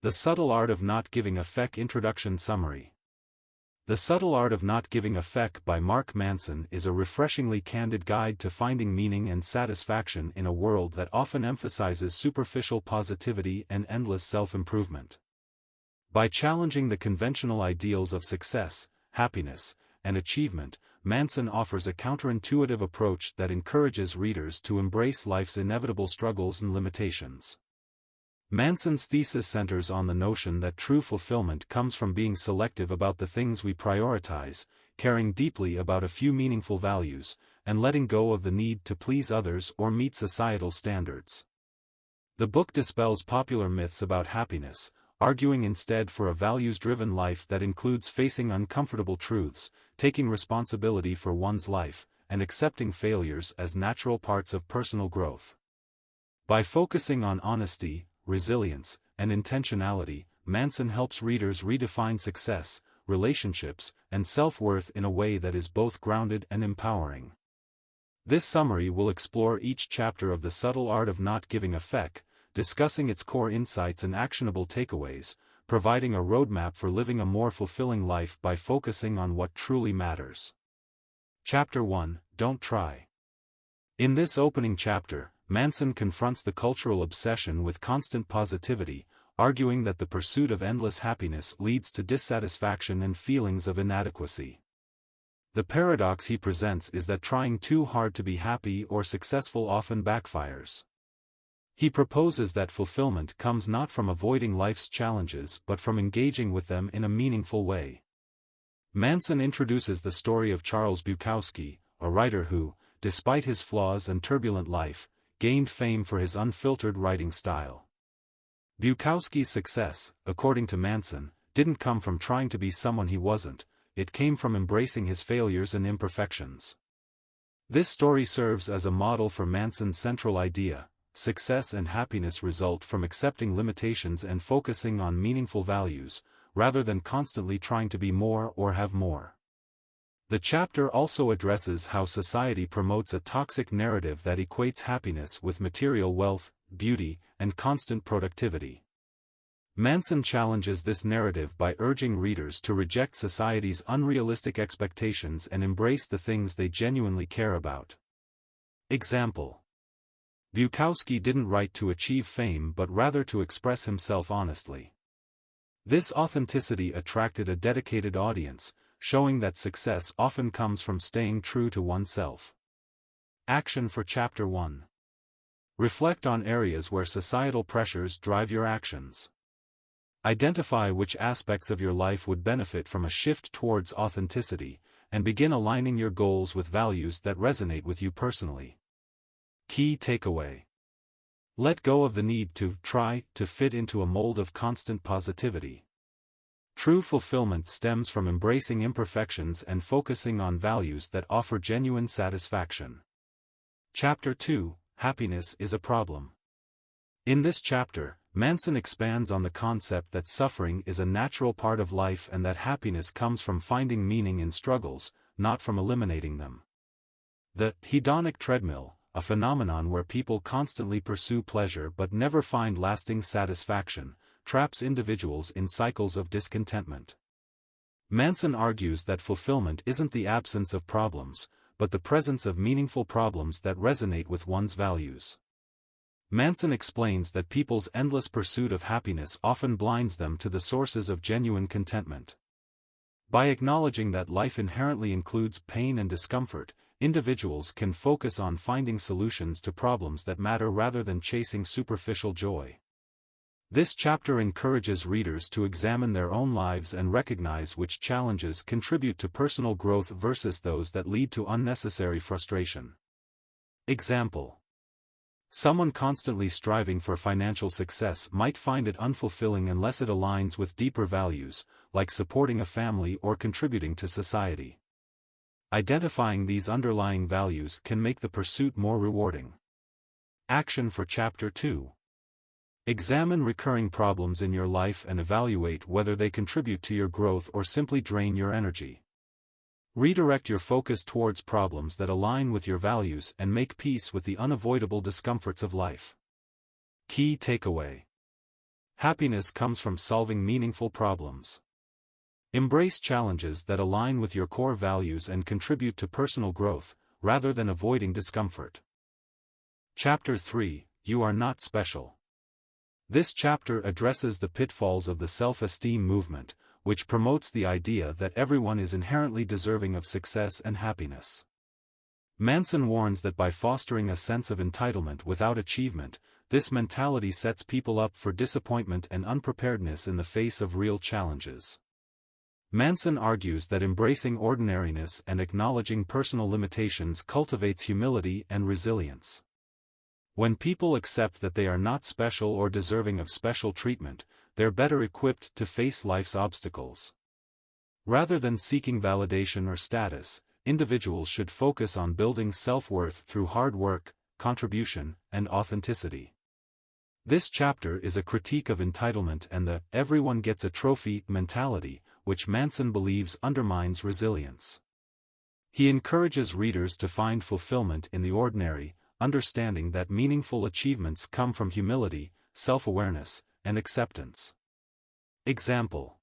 The Subtle Art of Not Giving a Feck Introduction Summary. The Subtle Art of Not Giving a Feck by MarkManson is a refreshingly candid guide to finding meaning and satisfaction in a world that often emphasizes superficial positivity and endless self-improvement. By challenging the conventional ideals of success, happiness, and achievement, Manson offers a counterintuitive approach that encourages readers to embrace life's inevitable struggles and limitations. Manson's thesis centers on the notion that true fulfillment comes from being selective about the things we prioritize, caring deeply about a few meaningful values, and letting go of the need to please others or meet societal standards. The book dispels popular myths about happiness, arguing instead for a values-driven life that includes facing uncomfortable truths, taking responsibility for one's life, and accepting failures as natural parts of personal growth. By focusing on honesty, resilience, and intentionality, Manson helps readers redefine success, relationships, and self-worth in a way that is both grounded and empowering. This summary will explore each chapter of The Subtle Art of Not Giving a Feck, discussing its core insights and actionable takeaways, providing a roadmap for living a more fulfilling life by focusing on what truly matters. Chapter 1: Don't Try. In this opening chapter, Manson confronts the cultural obsession with constant positivity, arguing that the pursuit of endless happiness leads to dissatisfaction and feelings of inadequacy. The paradox he presents is that trying too hard to be happy or successful often backfires. He proposes that fulfillment comes not from avoiding life's challenges but from engaging with them in a meaningful way. Manson introduces the story of Charles Bukowski, a writer who, despite his flaws and turbulent life, gained fame for his unfiltered writing style. Bukowski's success, according to Manson, didn't come from trying to be someone he wasn't, it came from embracing his failures and imperfections. This story serves as a model for Manson's central idea: success and happiness result from accepting limitations and focusing on meaningful values, rather than constantly trying to be more or have more. The chapter also addresses how society promotes a toxic narrative that equates happiness with material wealth, beauty, and constant productivity. Manson challenges this narrative by urging readers to reject society's unrealistic expectations and embrace the things they genuinely care about. Example: Bukowski didn't write to achieve fame but rather to express himself honestly. This authenticity attracted a dedicated audience, showing that success often comes from staying true to oneself. Action for Chapter 1. Reflect on areas where societal pressures drive your actions. Identify which aspects of your life would benefit from a shift towards authenticity, and begin aligning your goals with values that resonate with you personally. Key takeaway: let go of the need to try to fit into a mold of constant positivity. True fulfillment stems from embracing imperfections and focusing on values that offer genuine satisfaction. Chapter 2: Happiness is a Problem. In this chapter, Manson expands on the concept that suffering is a natural part of life and that happiness comes from finding meaning in struggles, not from eliminating them. The hedonic treadmill, a phenomenon where people constantly pursue pleasure but never find lasting satisfaction, traps individuals in cycles of discontentment. Manson argues that fulfillment isn't the absence of problems, but the presence of meaningful problems that resonate with one's values. Manson explains that people's endless pursuit of happiness often blinds them to the sources of genuine contentment. By acknowledging that life inherently includes pain and discomfort, individuals can focus on finding solutions to problems that matter rather than chasing superficial joy. This chapter encourages readers to examine their own lives and recognize which challenges contribute to personal growth versus those that lead to unnecessary frustration. Example: someone constantly striving for financial success might find it unfulfilling unless it aligns with deeper values, like supporting a family or contributing to society. Identifying these underlying values can make the pursuit more rewarding. Action for Chapter 2. Examine recurring problems in your life and evaluate whether they contribute to your growth or simply drain your energy. Redirect your focus towards problems that align with your values and make peace with the unavoidable discomforts of life. Key takeaway: Happiness comes from solving meaningful problems. Embrace challenges that align with your core values and contribute to personal growth, rather than avoiding discomfort. Chapter 3: You Are Not Special. This chapter addresses the pitfalls of the self-esteem movement, which promotes the idea that everyone is inherently deserving of success and happiness. Manson warns that by fostering a sense of entitlement without achievement, this mentality sets people up for disappointment and unpreparedness in the face of real challenges. Manson argues that embracing ordinariness and acknowledging personal limitations cultivates humility and resilience. When people accept that they are not special or deserving of special treatment, they're better equipped to face life's obstacles. Rather than seeking validation or status, individuals should focus on building self-worth through hard work, contribution, and authenticity. This chapter is a critique of entitlement and the "everyone gets a trophy" mentality, which Manson believes undermines resilience. He encourages readers to find fulfillment in the ordinary, understanding that meaningful achievements come from humility, self-awareness, and acceptance. Example: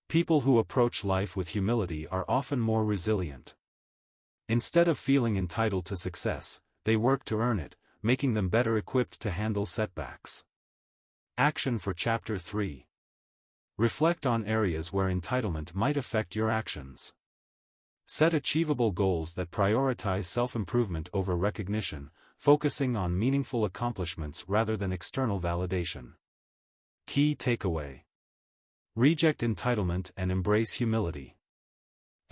people who approach life with humility are often more resilient. Instead of feeling entitled to success, they work to earn it, making them better equipped to handle setbacks. Action for Chapter 3. Reflect on areas where entitlement might affect your actions. Set achievable goals that prioritize self-improvement over recognition, focusing on meaningful accomplishments rather than external validation. Key takeaway: reject entitlement and embrace humility.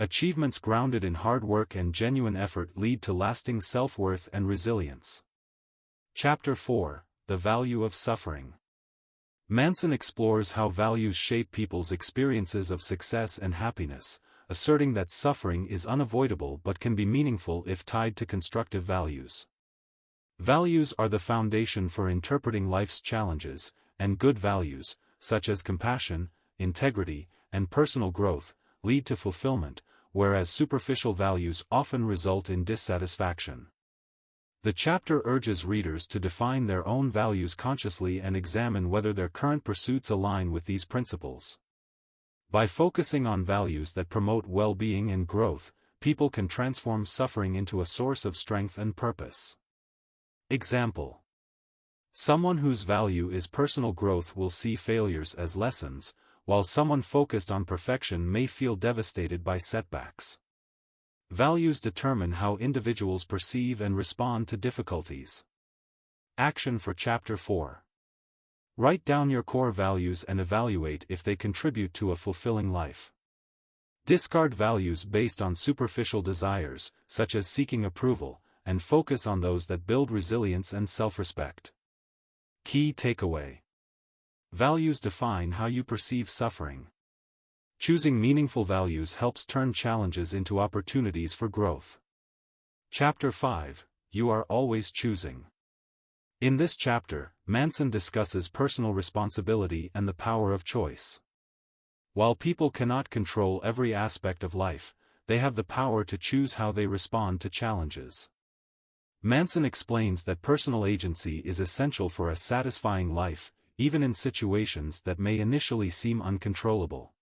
Achievements grounded in hard work and genuine effort lead to lasting self-worth and resilience. Chapter 4: The Value of Suffering. Manson explores how values shape people's experiences of success and happiness, asserting that suffering is unavoidable but can be meaningful if tied to constructive values. Values are the foundation for interpreting life's challenges, and good values, such as compassion, integrity, and personal growth, lead to fulfillment, whereas superficial values often result in dissatisfaction. The chapter urges readers to define their own values consciously and examine whether their current pursuits align with these principles. By focusing on values that promote well-being and growth, people can transform suffering into a source of strength and purpose. Example: someone whose value is personal growth will see failures as lessons, while someone focused on perfection may feel devastated by setbacks. Values determine how individuals perceive and respond to difficulties. Action for Chapter 4. Write down your core values and evaluate if they contribute to a fulfilling life. Discard values based on superficial desires, such as seeking approval, and focus on those that build resilience and self-respect. Key takeaway: values define how you perceive suffering. Choosing meaningful values helps turn challenges into opportunities for growth. Chapter 5: You Are Always Choosing. In this chapter, Manson discusses personal responsibility and the power of choice. While people cannot control every aspect of life, they have the power to choose how they respond to challenges. Manson explains that personal agency is essential for a satisfying life, even in situations that may initially seem uncontrollable.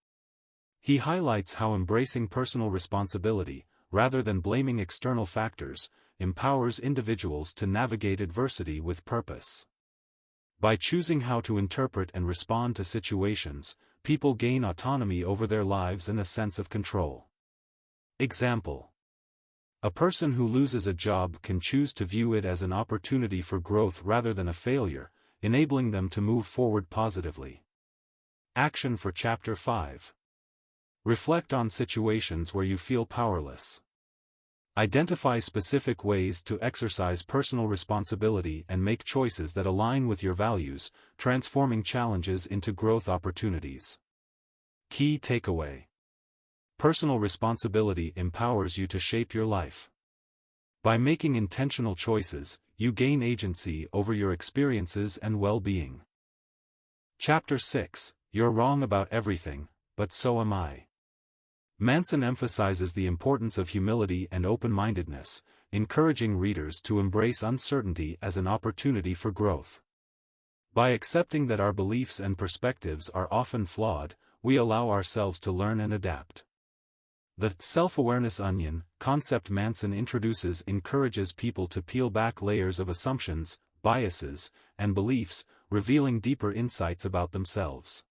He highlights how embracing personal responsibility, rather than blaming external factors, empowers individuals to navigate adversity with purpose. By choosing how to interpret and respond to situations, people gain autonomy over their lives and a sense of control. Example: a person who loses a job can choose to view it as an opportunity for growth rather than a failure, enabling them to move forward positively. Action for Chapter 5. Reflect on situations where you feel powerless. Identify specific ways to exercise personal responsibility and make choices that align with your values, transforming challenges into growth opportunities. Key takeaway: personal responsibility empowers you to shape your life. By making intentional choices, you gain agency over your experiences and well-being. Chapter 6: You're Wrong About Everything, But So Am I. Manson emphasizes the importance of humility and open-mindedness, encouraging readers to embrace uncertainty as an opportunity for growth. By accepting that our beliefs and perspectives are often flawed, we allow ourselves to learn and adapt. The self-awareness onion concept Manson introduces encourages people to peel back layers of assumptions, biases, and beliefs, revealing deeper insights about themselves.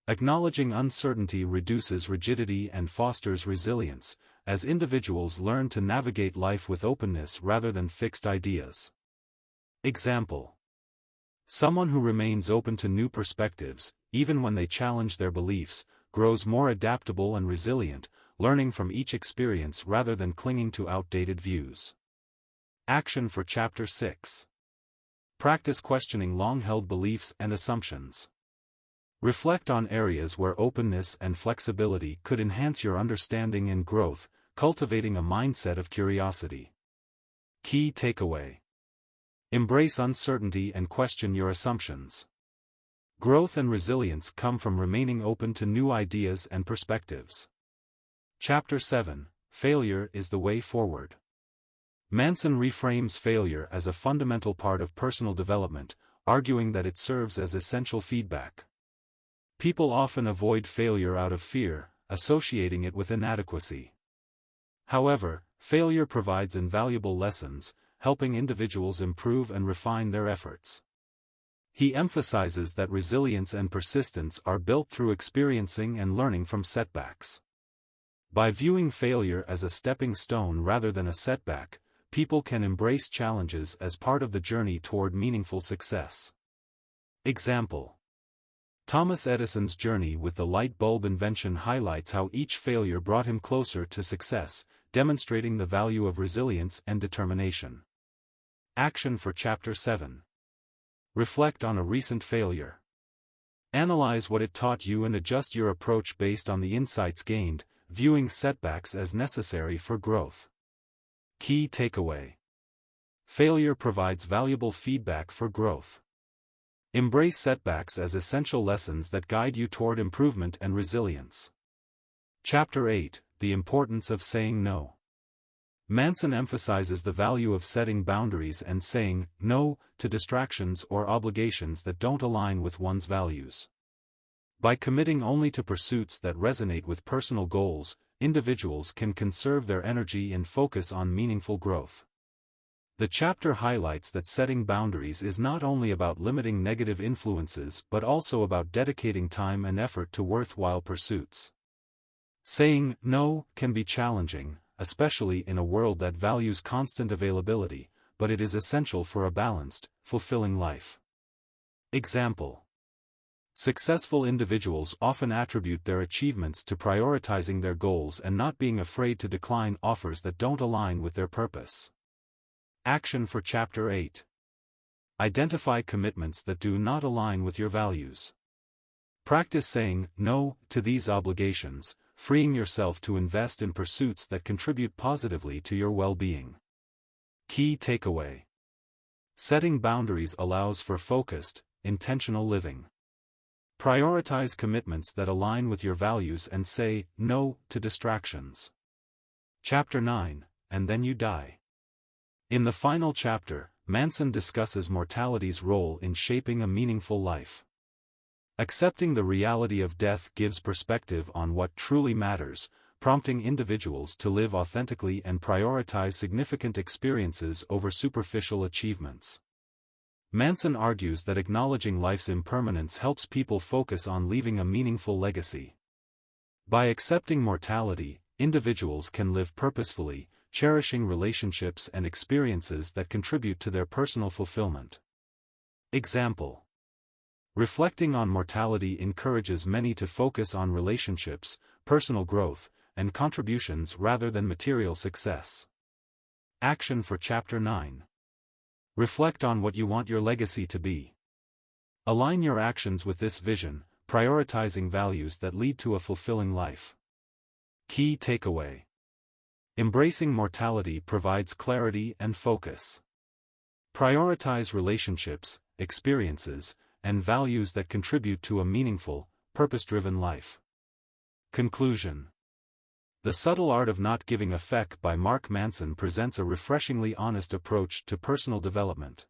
Acknowledging uncertainty reduces rigidity and fosters resilience, as individuals learn to navigate life with openness rather than fixed ideas. Example: someone who remains open to new perspectives, even when they challenge their beliefs, grows more adaptable and resilient, learning from each experience rather than clinging to outdated views. Action for Chapter 6. Practice questioning long-held beliefs and assumptions. Reflect on areas where openness and flexibility could enhance your understanding and growth, cultivating a mindset of curiosity. Key takeaway: embrace uncertainty and question your assumptions. Growth and resilience come from remaining open to new ideas and perspectives. Chapter 7. Failure is the way forward. Manson reframes failure as a fundamental part of personal development, arguing that it serves as essential feedback. People often avoid failure out of fear, associating it with inadequacy. However, failure provides invaluable lessons, helping individuals improve and refine their efforts. He emphasizes that resilience and persistence are built through experiencing and learning from setbacks. By viewing failure as a stepping stone rather than a setback, people can embrace challenges as part of the journey toward meaningful success. Example: Thomas Edison's journey with the light bulb invention highlights how each failure brought him closer to success, demonstrating the value of resilience and determination. Action for Chapter 7. Reflect on a recent failure. Analyze what it taught you and adjust your approach based on the insights gained, viewing setbacks as necessary for growth. Key takeaway: failure provides valuable feedback for growth. Embrace setbacks as essential lessons that guide you toward improvement and resilience. Chapter 8. The importance of saying no. Manson emphasizes the value of setting boundaries and saying no to distractions or obligations that don't align with one's values. By committing only to pursuits that resonate with personal goals, individuals can conserve their energy and focus on meaningful growth. The chapter highlights that setting boundaries is not only about limiting negative influences but also about dedicating time and effort to worthwhile pursuits. Saying no can be challenging, especially in a world that values constant availability, but it is essential for a balanced, fulfilling life. Example: successful individuals often attribute their achievements to prioritizing their goals and not being afraid to decline offers that don't align with their purpose. Action for Chapter 8. Identify commitments that do not align with your values. Practice saying no to these obligations, freeing yourself to invest in pursuits that contribute positively to your well-being. Key takeaway: setting boundaries allows for focused, intentional living. Prioritize commitments that align with your values and say no to distractions. Chapter 9. And then you die. In the final chapter, Manson discusses mortality's role in shaping a meaningful life. Accepting the reality of death gives perspective on what truly matters, prompting individuals to live authentically and prioritize significant experiences over superficial achievements. Manson argues that acknowledging life's impermanence helps people focus on leaving a meaningful legacy. By accepting mortality, individuals can live purposefully, cherishing relationships and experiences that contribute to their personal fulfillment. Example: reflecting on mortality encourages many to focus on relationships, personal growth, and contributions rather than material success. Action for Chapter 9. Reflect on what you want your legacy to be. Align your actions with this vision, prioritizing values that lead to a fulfilling life. Key takeaway: embracing mortality provides clarity and focus. Prioritize relationships, experiences, and values that contribute to a meaningful, purpose-driven life. Conclusion: The Subtle Art of Not Giving a Feck by Mark Manson presents a refreshingly honest approach to personal development.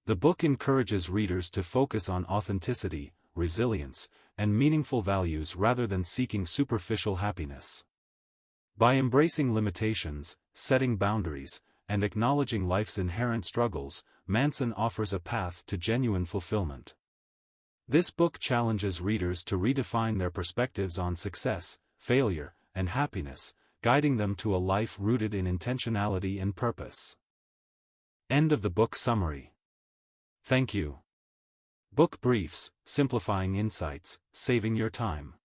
The book encourages readers to focus on authenticity, resilience, and meaningful values rather than seeking superficial happiness. By embracing limitations, setting boundaries, and acknowledging life's inherent struggles, Manson offers a path to genuine fulfillment. This book challenges readers to redefine their perspectives on success, failure, and happiness, guiding them to a life rooted in intentionality and purpose. End of the book summary. Thank you. Book briefs, simplifying insights, saving your time.